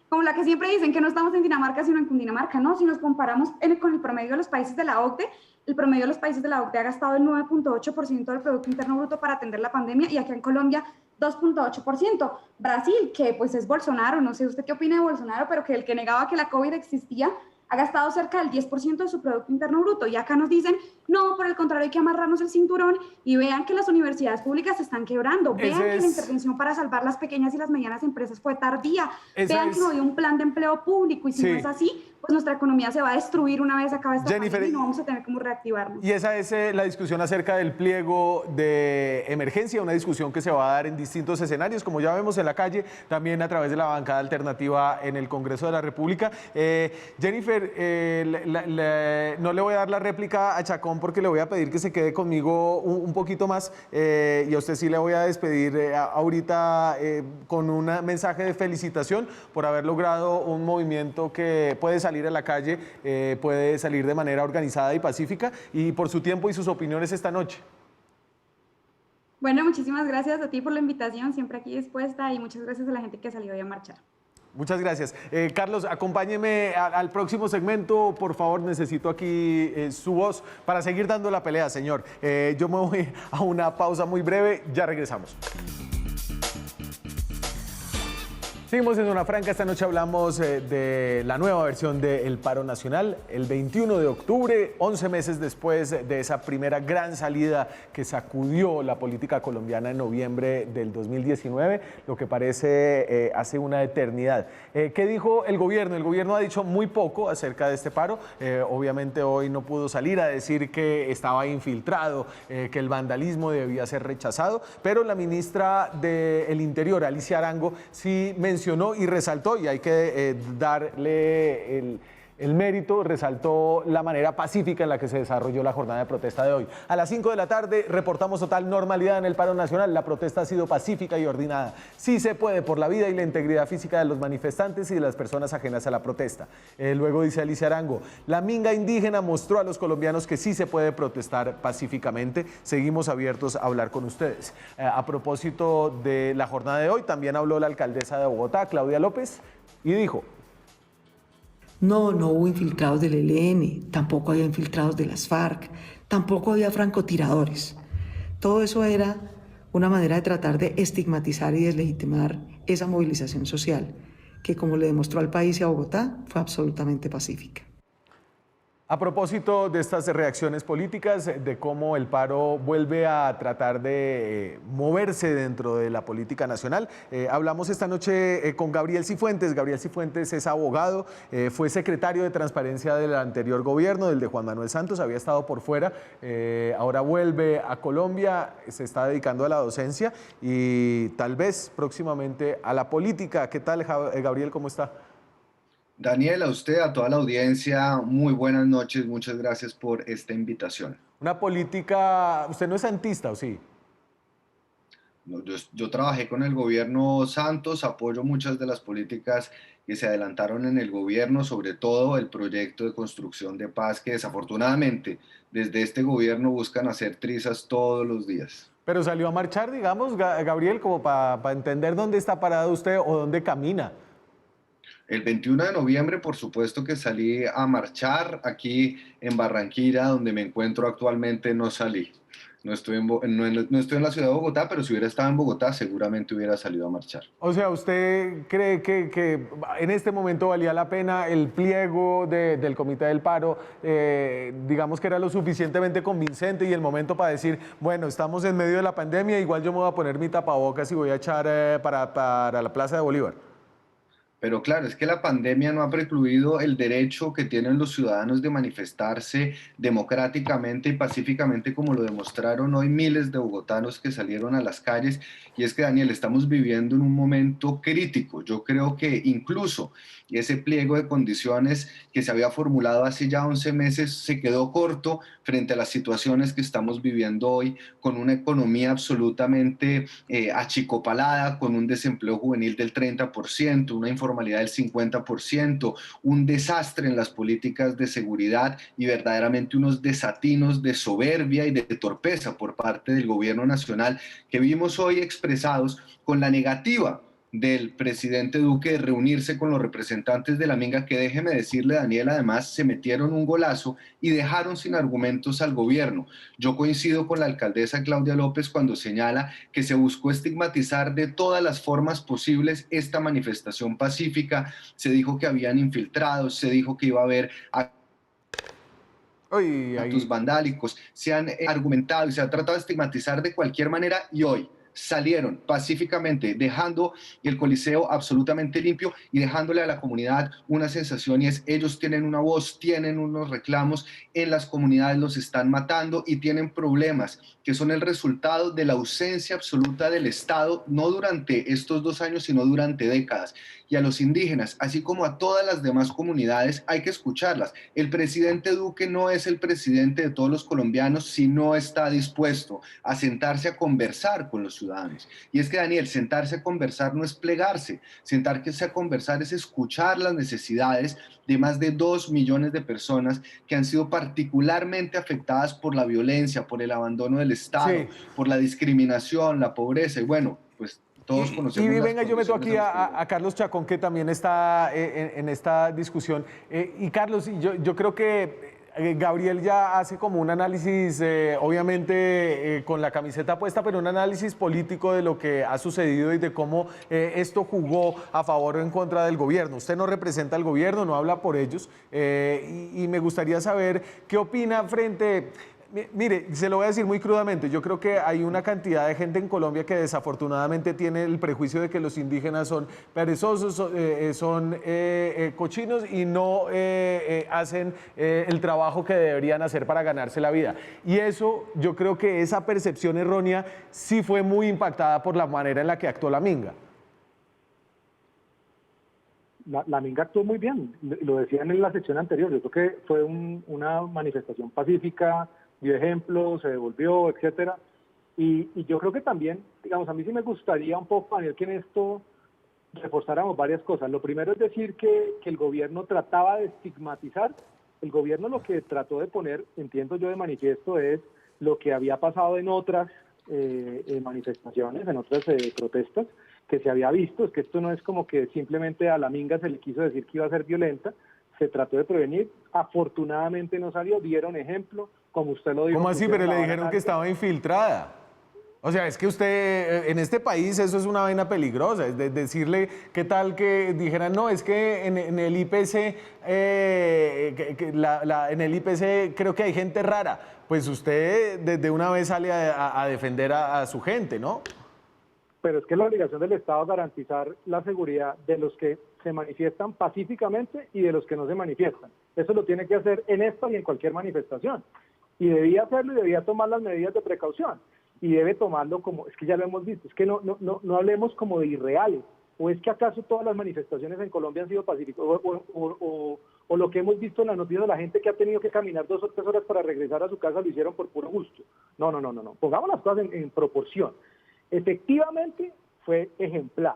como la que siempre dicen, que no estamos en Dinamarca, sino en Cundinamarca, no, si nos comparamos con el promedio de los países de la OCDE, el promedio de los países de la OCDE ha gastado el 9.8% del Producto Interno Bruto para atender la pandemia y aquí en Colombia 2.8%. Brasil, que pues es Bolsonaro, no sé usted qué opina de Bolsonaro, pero que el que negaba que la COVID existía, ha gastado cerca del 10% de su Producto Interno Bruto. Y acá nos dicen, no, por el contrario, hay que amarrarnos el cinturón y vean que las universidades públicas se están quebrando. Vean que la intervención para salvar las pequeñas y las medianas empresas fue tardía. Vean que no había un plan de empleo público y si no es así, pues nuestra economía se va a destruir una vez acabe esta pandemia y no vamos a tener cómo reactivarnos. Y esa es la discusión acerca del pliego de emergencia, una discusión que se va a dar en distintos escenarios, como ya vemos en la calle, también a través de la bancada alternativa en el Congreso de la República. Jennifer, no le voy a dar la réplica a Chacón porque le voy a pedir que se quede conmigo un poquito más y a usted sí le voy a despedir ahorita con un mensaje de felicitación por haber logrado un movimiento que puede salir a la calle, puede salir de manera organizada y pacífica y por su tiempo y sus opiniones esta noche. Bueno, muchísimas gracias a ti por la invitación, siempre aquí dispuesta y muchas gracias a la gente que salió hoy a marchar. Muchas gracias. Carlos, acompáñeme al próximo segmento. Por favor, necesito aquí su voz para seguir dando la pelea, señor. Yo me voy a una pausa muy breve. Ya regresamos. Seguimos en Zona Franca. Esta noche hablamos de la nueva versión del paro nacional. El 21 de octubre, 11 meses después de esa primera gran salida que sacudió la política colombiana en noviembre del 2019, lo que parece hace una eternidad. ¿Qué dijo el gobierno? El gobierno ha dicho muy poco acerca de este paro. Obviamente hoy no pudo salir a decir que estaba infiltrado, que el vandalismo debía ser rechazado, pero la ministra del Interior, Alicia Arango, sí mencionó y resaltó, y hay que darle el mérito, resaltó la manera pacífica en la que se desarrolló la jornada de protesta de hoy. A las 5 de la tarde reportamos total normalidad en el paro nacional. La protesta ha sido pacífica y ordenada. Sí se puede, por la vida y la integridad física de los manifestantes y de las personas ajenas a la protesta. Luego dice Alicia Arango, la minga indígena mostró a los colombianos que sí se puede protestar pacíficamente. Seguimos abiertos a hablar con ustedes. A propósito de la jornada de hoy, también habló la alcaldesa de Bogotá, Claudia López, y dijo: No, no hubo infiltrados del ELN, tampoco había infiltrados de las FARC, tampoco había francotiradores. Todo eso era una manera de tratar de estigmatizar y deslegitimar esa movilización social, que como le demostró al país y a Bogotá, fue absolutamente pacífica. A propósito de estas reacciones políticas, de cómo el paro vuelve a tratar de moverse dentro de la política nacional, hablamos esta noche con Gabriel Cifuentes. Gabriel Cifuentes es abogado, fue secretario de Transparencia del anterior gobierno, del de Juan Manuel Santos, había estado por fuera, ahora vuelve a Colombia, se está dedicando a la docencia y tal vez próximamente a la política. ¿Qué tal, Gabriel? ¿Cómo está? Daniel, a usted, a toda la audiencia, muy buenas noches, muchas gracias por esta invitación. Una política, ¿usted no es santista o sí? No, yo trabajé con el gobierno Santos, apoyo muchas de las políticas que se adelantaron en el gobierno, sobre todo el proyecto de construcción de paz que desafortunadamente desde este gobierno buscan hacer trizas todos los días. Pero salió a marchar, digamos, Gabriel, como para entender dónde está parado usted o dónde camina. El 21 de noviembre, por supuesto que salí a marchar aquí en Barranquilla, donde me encuentro actualmente, no salí. No estoy en la ciudad de Bogotá, pero si hubiera estado en Bogotá, seguramente hubiera salido a marchar. O sea, ¿usted cree que en este momento valía la pena el pliego del Comité del Paro? Digamos que era lo suficientemente convincente y el momento para decir, bueno, estamos en medio de la pandemia, igual yo me voy a poner mi tapabocas y voy a echar para la Plaza de Bolívar. Pero claro, es que la pandemia no ha precluido el derecho que tienen los ciudadanos de manifestarse democráticamente y pacíficamente, como lo demostraron hoy miles de bogotanos que salieron a las calles. Y es que, Daniel, estamos viviendo en un momento crítico. Yo creo que incluso ese pliego de condiciones que se había formulado hace ya 11 meses se quedó corto frente a las situaciones que estamos viviendo hoy, con una economía absolutamente achicopalada, con un desempleo juvenil del 30%, una informalidad del 50%, un desastre en las políticas de seguridad y verdaderamente unos desatinos de soberbia y de torpeza por parte del gobierno nacional que vimos hoy expresados con la negativa del presidente Duque de reunirse con los representantes de la minga, que déjeme decirle, Daniel, además se metieron un golazo y dejaron sin argumentos al gobierno. Yo coincido con la alcaldesa Claudia López cuando señala que se buscó estigmatizar de todas las formas posibles esta manifestación pacífica. Se dijo que habían infiltrados, se dijo que iba a haber actos vandálicos, se han argumentado y se ha tratado de estigmatizar de cualquier manera, y hoy salieron pacíficamente, dejando el Coliseo absolutamente limpio y dejándole a la comunidad una sensación, y es: ellos tienen una voz, tienen unos reclamos, en las comunidades los están matando y tienen problemas que son el resultado de la ausencia absoluta del Estado, no durante estos 2 años, sino durante décadas. Y a los indígenas, así como a todas las demás comunidades, hay que escucharlas. El presidente Duque no es el presidente de todos los colombianos si no está dispuesto a sentarse a conversar con los ciudadanos. Y es que, Daniel, sentarse a conversar no es plegarse, sentarse a conversar es escuchar las necesidades de más de 2 millones de personas que han sido particularmente afectadas por la violencia, por el abandono del Estado, sí, por la discriminación, la pobreza y bueno, pues Todos conocemos las venga, yo meto condiciones aquí en las que a Carlos Chacón, que también está en esta discusión. Y Carlos, yo creo que Gabriel ya hace como un análisis, obviamente con la camiseta puesta, pero un análisis político de lo que ha sucedido y de cómo esto jugó a favor o en contra del gobierno. Usted no representa al gobierno, no habla por ellos, y me gustaría saber qué opina frente... Mire, se lo voy a decir muy crudamente, yo creo que hay una cantidad de gente en Colombia que desafortunadamente tiene el prejuicio de que los indígenas son perezosos, son cochinos y no hacen el trabajo que deberían hacer para ganarse la vida. Y eso, yo creo que esa percepción errónea sí fue muy impactada por la manera en la que actuó la Minga. La Minga actuó muy bien, lo decían en la sección anterior, yo creo que fue una manifestación pacífica, dio ejemplos, se devolvió, etcétera. Y yo creo que también, digamos, a mí sí me gustaría un poco, Daniel, que en esto reforzáramos varias cosas. Lo primero es decir que el gobierno trataba de estigmatizar. El gobierno lo que trató de poner, entiendo yo, de manifiesto es lo que había pasado en otras manifestaciones, en otras protestas, que se había visto, es que esto no es como que simplemente a la Minga se le quiso decir que iba a ser violenta, se trató de prevenir, afortunadamente no salió, dieron ejemplo, como usted lo dijo. ¿Cómo así? Pero le dijeron que estaba infiltrada. O sea, es que usted, en este país eso es una vaina peligrosa, es decirle, ¿qué tal que dijeran, no, es que en el IPC, en el IPC creo que hay gente rara? Pues usted desde una vez sale a defender a su gente, ¿no? Pero es que es la obligación del Estado garantizar la seguridad de los que se manifiestan pacíficamente y de los que no se manifiestan. Eso lo tiene que hacer en esta y en cualquier manifestación. Y debía hacerlo y debía tomar las medidas de precaución. Y debe tomarlo como, es que ya lo hemos visto, es que no hablemos como de irreales. ¿O es que acaso todas las manifestaciones en Colombia han sido pacíficas? O lo que hemos visto en las noticias, la gente que ha tenido que caminar 2 o 3 horas para regresar a su casa lo hicieron por puro gusto. No. Pongamos las cosas en proporción. Efectivamente fue ejemplar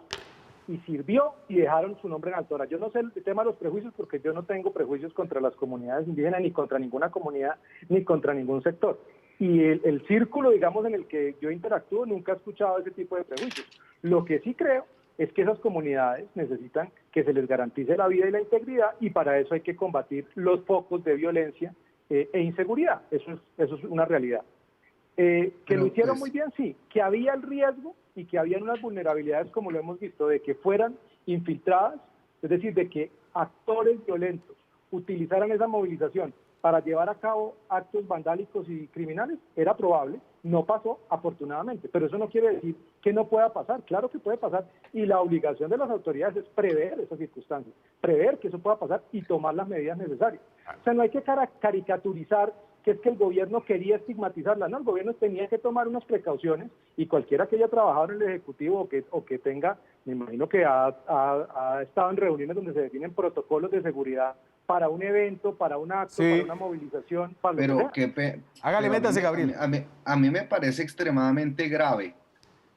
y sirvió y dejaron su nombre en alto. Ahora, yo no sé el tema de los prejuicios porque yo no tengo prejuicios contra las comunidades indígenas, ni contra ninguna comunidad, ni contra ningún sector. Y el círculo, digamos, en el que yo interactúo nunca he escuchado ese tipo de prejuicios. Lo que sí creo es que esas comunidades necesitan que se les garantice la vida y la integridad, y para eso hay que combatir los focos de violencia e inseguridad. Eso es una realidad. Que lo hicieron muy bien, sí, que había el riesgo y que habían unas vulnerabilidades, como lo hemos visto, de que fueran infiltradas, es decir, de que actores violentos utilizaran esa movilización para llevar a cabo actos vandálicos y criminales, era probable, no pasó afortunadamente, pero eso no quiere decir que no pueda pasar, claro que puede pasar, y la obligación de las autoridades es prever esas circunstancias, prever que eso pueda pasar y tomar las medidas necesarias. O sea, no hay que caricaturizar que es que el gobierno quería estigmatizarla, no, el gobierno tenía que tomar unas precauciones, y cualquiera que haya trabajado en el Ejecutivo o que tenga, me imagino que ha estado en reuniones donde se definen protocolos de seguridad para un evento, para un acto, sí, para una movilización, para pero lo que sea. Hágale, métase, Gabriel. A mí me parece extremadamente grave,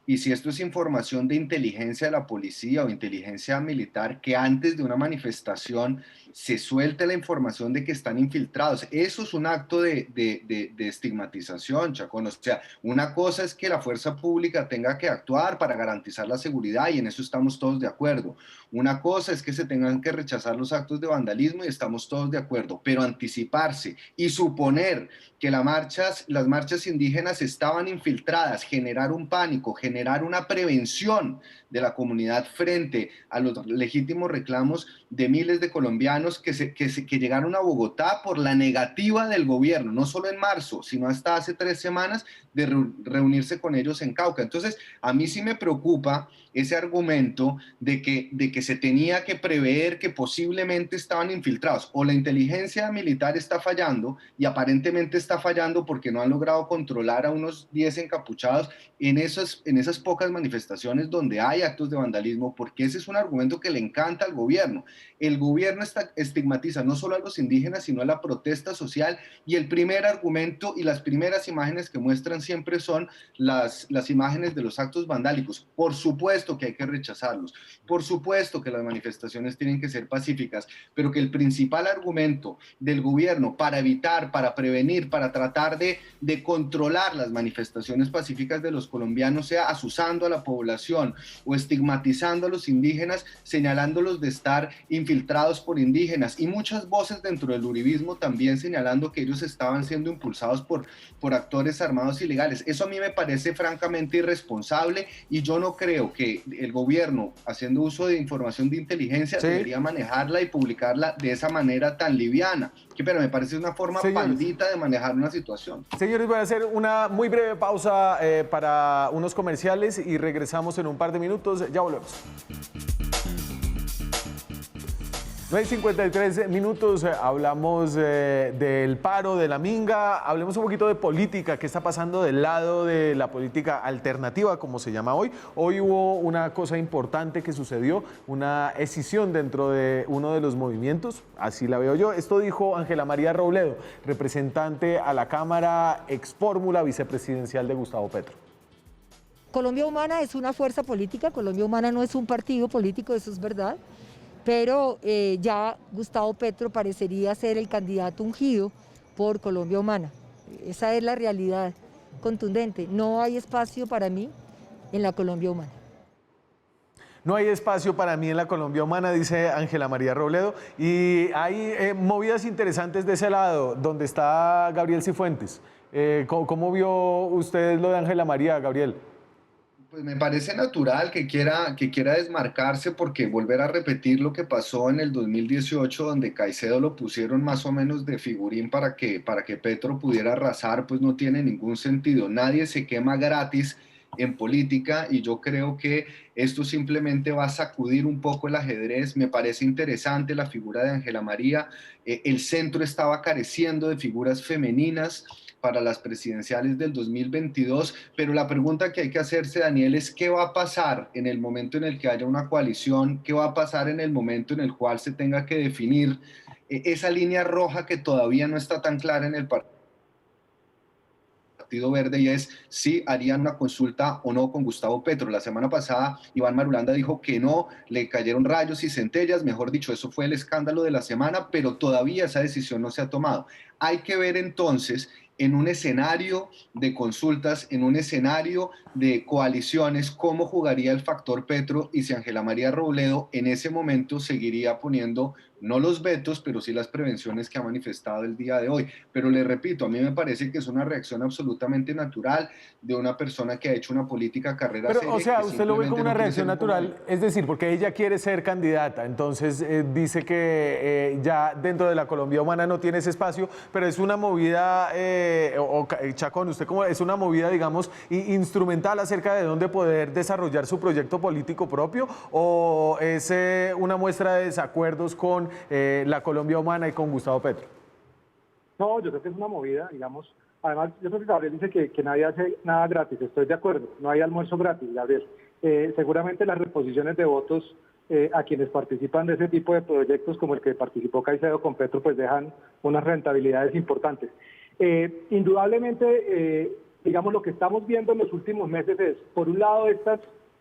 y si esto es información de inteligencia de la policía o inteligencia militar, que antes de una manifestación se suelte la información de que están infiltrados. Eso es un acto de estigmatización, Chacón. O sea, una cosa es que la fuerza pública tenga que actuar para garantizar la seguridad, y en eso estamos todos de acuerdo. Una cosa es que se tengan que rechazar los actos de vandalismo, y estamos todos de acuerdo, pero anticiparse y suponer que las marchas indígenas estaban infiltradas, generar un pánico, generar una prevención de la comunidad frente a los legítimos reclamos de miles de colombianos que llegaron a Bogotá por la negativa del gobierno, no solo en marzo, sino hasta hace 3 semanas, de reunirse con ellos en Cauca. Entonces, a mí sí me preocupa ese argumento de que se tenía que prever que posiblemente estaban infiltrados. O la inteligencia militar está fallando, y aparentemente está fallando porque no han logrado controlar a unos 10 encapuchados en esas pocas manifestaciones donde hay actos de vandalismo, porque ese es un argumento que le encanta al gobierno. El gobierno estigmatiza no solo a los indígenas, sino a la protesta social, y el primer argumento y las primeras imágenes que muestran siempre son las imágenes de los actos vandálicos. Por supuesto supuesto que hay que rechazarlos, por supuesto que las manifestaciones tienen que ser pacíficas, pero que el principal argumento del gobierno para evitar, para prevenir, para tratar de controlar las manifestaciones pacíficas de los colombianos sea asusando a la población o estigmatizando a los indígenas, señalándolos de estar infiltrados por indígenas, y muchas voces dentro del uribismo también señalando que ellos estaban siendo impulsados por actores armados ilegales. Eso a mí me parece francamente irresponsable, y yo no creo que el gobierno, haciendo uso de información de inteligencia, ¿Sí? debería manejarla y publicarla de esa manera tan liviana. Pero me parece una forma pandita de manejar una situación. Señores, voy a hacer una muy breve pausa para unos comerciales y regresamos en un par de minutos. Ya volvemos. 9:53 minutos, hablamos del paro, de la minga, hablemos un poquito de política, qué está pasando del lado de la política alternativa, como se llama hoy. Hoy hubo una cosa importante que sucedió, una escisión dentro de uno de los movimientos, así la veo yo. Esto dijo Ángela María Robledo, representante a la Cámara ex fórmula vicepresidencial de Gustavo Petro. Colombia Humana es una fuerza política, Colombia Humana no es un partido político, eso es verdad. Pero ya Gustavo Petro parecería ser el candidato ungido por Colombia Humana. Esa es la realidad contundente. No hay espacio para mí en la Colombia Humana. No hay espacio para mí en la Colombia Humana, dice Ángela María Robledo. Y hay movidas interesantes de ese lado, donde está Gabriel Cifuentes. ¿Cómo vio usted lo de Ángela María, Gabriel? Pues me parece natural que quiera desmarcarse, porque volver a repetir lo que pasó en el 2018, donde Caicedo lo pusieron más o menos de figurín para que Petro pudiera arrasar, pues no tiene ningún sentido. Nadie se quema gratis en política, y yo creo que esto simplemente va a sacudir un poco el ajedrez. Me parece interesante la figura de Ángela María. El centro estaba careciendo de figuras femeninas para las presidenciales del 2022, pero la pregunta que hay que hacerse, Daniel, es ¿qué va a pasar en el momento en el que haya una coalición? ¿Qué va a pasar en el momento en el cual se tenga que definir esa línea roja que todavía no está tan clara en el Partido Verde, y es si harían una consulta o no con Gustavo Petro? La semana pasada Iván Marulanda dijo que no, le cayeron rayos y centellas, mejor dicho, eso fue el escándalo de la semana, pero todavía esa decisión no se ha tomado. Hay que ver entonces, en un escenario de consultas, en un escenario de coaliciones, cómo jugaría el factor Petro, y si Ángela María Robledo en ese momento seguiría poniendo no los vetos, pero sí las prevenciones que ha manifestado el día de hoy. Pero le repito, a mí me parece que es una reacción absolutamente natural de una persona que ha hecho una política carrera Pero, seria. o sea, usted lo ve como una no reacción natural, es decir, porque ella quiere ser candidata, entonces dice que ya dentro de la Colombia Humana no tiene ese espacio, pero es una movida, Chacón, usted como es una movida, digamos, instrumental acerca de dónde poder desarrollar su proyecto político propio, o es una muestra de desacuerdos con la Colombia Humana y con Gustavo Petro. No, yo creo que es una movida, digamos. Además, yo creo que Gabriel dice que nadie hace nada gratis. Estoy de acuerdo, no hay almuerzo gratis, Gabriel. Seguramente las reposiciones de votos a quienes participan de ese tipo de proyectos, como el que participó Caicedo con Petro, pues dejan unas rentabilidades importantes. Indudablemente, digamos, lo que estamos viendo en los últimos meses es, por un lado,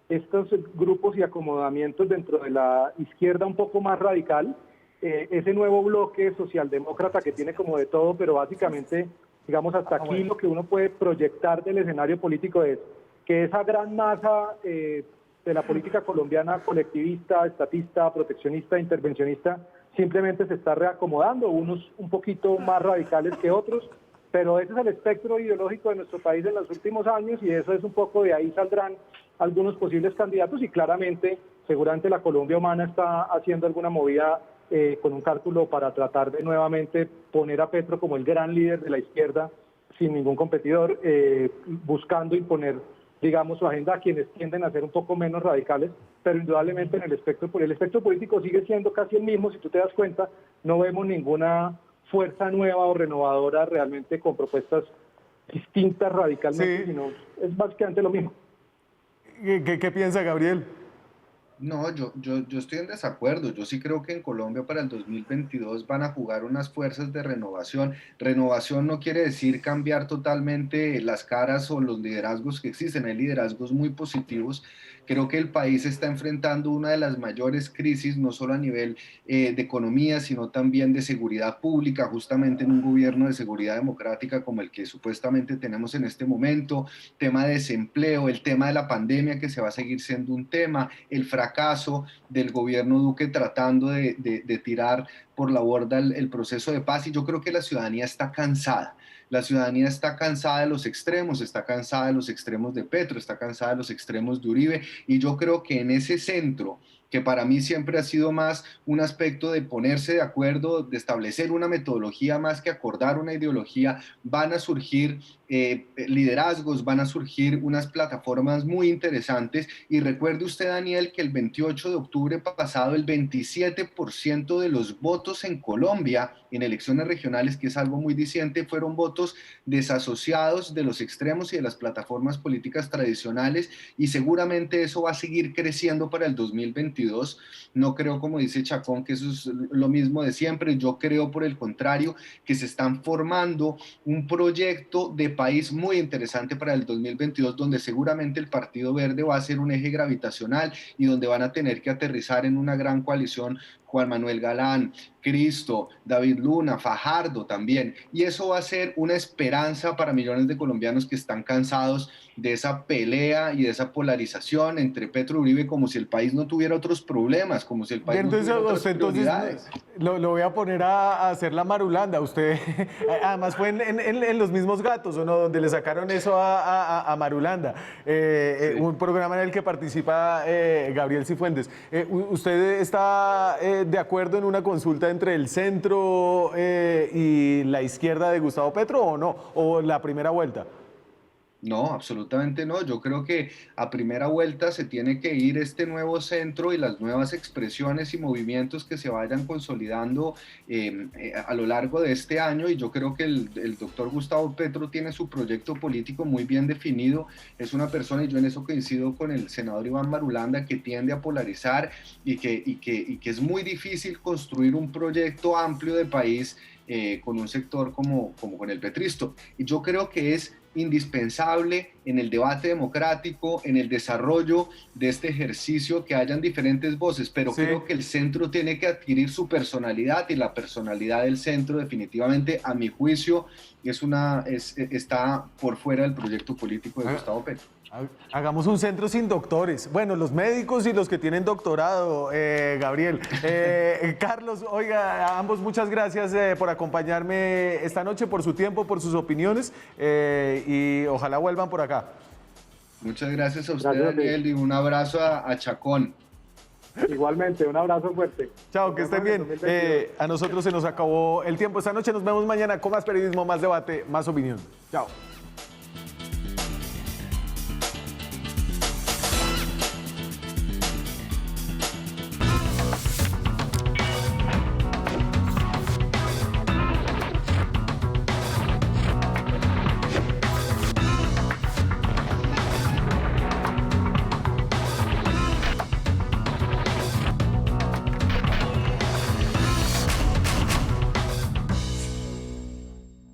estos grupos y acomodamientos dentro de la izquierda un poco más radical, ese nuevo bloque socialdemócrata que tiene como de todo, pero básicamente, digamos, hasta aquí lo que uno puede proyectar del escenario político es que esa gran masa de la política colombiana colectivista, estatista, proteccionista, intervencionista, simplemente se está reacomodando, unos un poquito más radicales que otros, pero ese es el espectro ideológico de nuestro país en los últimos años, y eso es un poco, de ahí saldrán algunos posibles candidatos, y claramente, seguramente la Colombia Humana está haciendo alguna movida con un cálculo para tratar de nuevamente poner a Petro como el gran líder de la izquierda sin ningún competidor, buscando imponer, digamos, su agenda a quienes tienden a ser un poco menos radicales, pero indudablemente en el espectro político sigue siendo casi el mismo. Si tú te das cuenta, no vemos ninguna fuerza nueva o renovadora realmente con propuestas distintas radicalmente, Sí. sino es básicamente lo mismo. ¿Qué piensa, Gabriel? No, yo estoy en desacuerdo. Yo sí creo que en Colombia para el 2022 van a jugar unas fuerzas de renovación. Renovación no quiere decir cambiar totalmente las caras o los liderazgos que existen. Hay liderazgos muy positivos Creo que el país está enfrentando una de las mayores crisis, no solo a nivel de economía, sino también de seguridad pública, justamente en un gobierno de seguridad democrática como el que supuestamente tenemos en este momento, tema de desempleo, el tema de la pandemia que se va a seguir siendo un tema, el fracaso del gobierno Duque tratando de tirar por la borda el proceso de paz, y yo creo que la ciudadanía está cansada. La ciudadanía está cansada de los extremos, está cansada de los extremos de Petro, está cansada de los extremos de Uribe, y yo creo que en ese centro, que para mí siempre ha sido más un aspecto de ponerse de acuerdo, de establecer una metodología más que acordar una ideología, van a surgir liderazgos, van a surgir unas plataformas muy interesantes. Y recuerde usted, Daniel, que el 28 de octubre pasado el 27% de los votos en Colombia en elecciones regionales, que es algo muy diciente, fueron votos desasociados de los extremos y de las plataformas políticas tradicionales, y seguramente eso va a seguir creciendo para el 2022. No creo, como dice Chacón, que eso es lo mismo de siempre. Yo creo, por el contrario, que se están formando un proyecto de país muy interesante para el 2022, donde seguramente el Partido Verde va a ser un eje gravitacional y donde van a tener que aterrizar en una gran coalición Juan Manuel Galán, Cristo, David Luna, Fajardo también. Y eso va a ser una esperanza para millones de colombianos que están cansados de esa pelea y de esa polarización entre Petro y Uribe, como si el país no tuviera otros problemas, como si el país no tuviera otras prioridades. Lo voy a poner a hacer la marulanda. Usted, además fue en Los Mismos Gatos, ¿o no? Donde le sacaron eso a Marulanda. Sí. Un programa en el que participa Gabriel Cifuentes. ¿Usted está de acuerdo en una consulta entre el centro y la izquierda de Gustavo Petro o no? ¿O la primera vuelta? No, absolutamente no. Yo creo que a primera vuelta se tiene que ir este nuevo centro y las nuevas expresiones y movimientos que se vayan consolidando a lo largo de este año, y yo creo que el doctor Gustavo Petro tiene su proyecto político muy bien definido. Es una persona, y yo en eso coincido con el senador Iván Marulanda, que tiende a polarizar y que es muy difícil construir un proyecto amplio de país con un sector como con el petrismo. Y yo creo que es indispensable en el debate democrático, en el desarrollo de este ejercicio, que hayan diferentes voces, pero sí, creo que el centro tiene que adquirir su personalidad, y la personalidad del centro definitivamente, a mi juicio, está por fuera del proyecto político de Gustavo Petro. Hagamos un centro sin doctores. Bueno, los médicos y los que tienen doctorado, Gabriel. Carlos, oiga, a ambos muchas gracias por acompañarme esta noche, por su tiempo, por sus opiniones, y ojalá vuelvan por acá. Muchas gracias a usted, Daniel, y un abrazo a Chacón. Igualmente, un abrazo fuerte. Chao, que estén bien. A nosotros se nos acabó el tiempo esta noche. Nos vemos mañana con más periodismo, más debate, más opinión. Chao.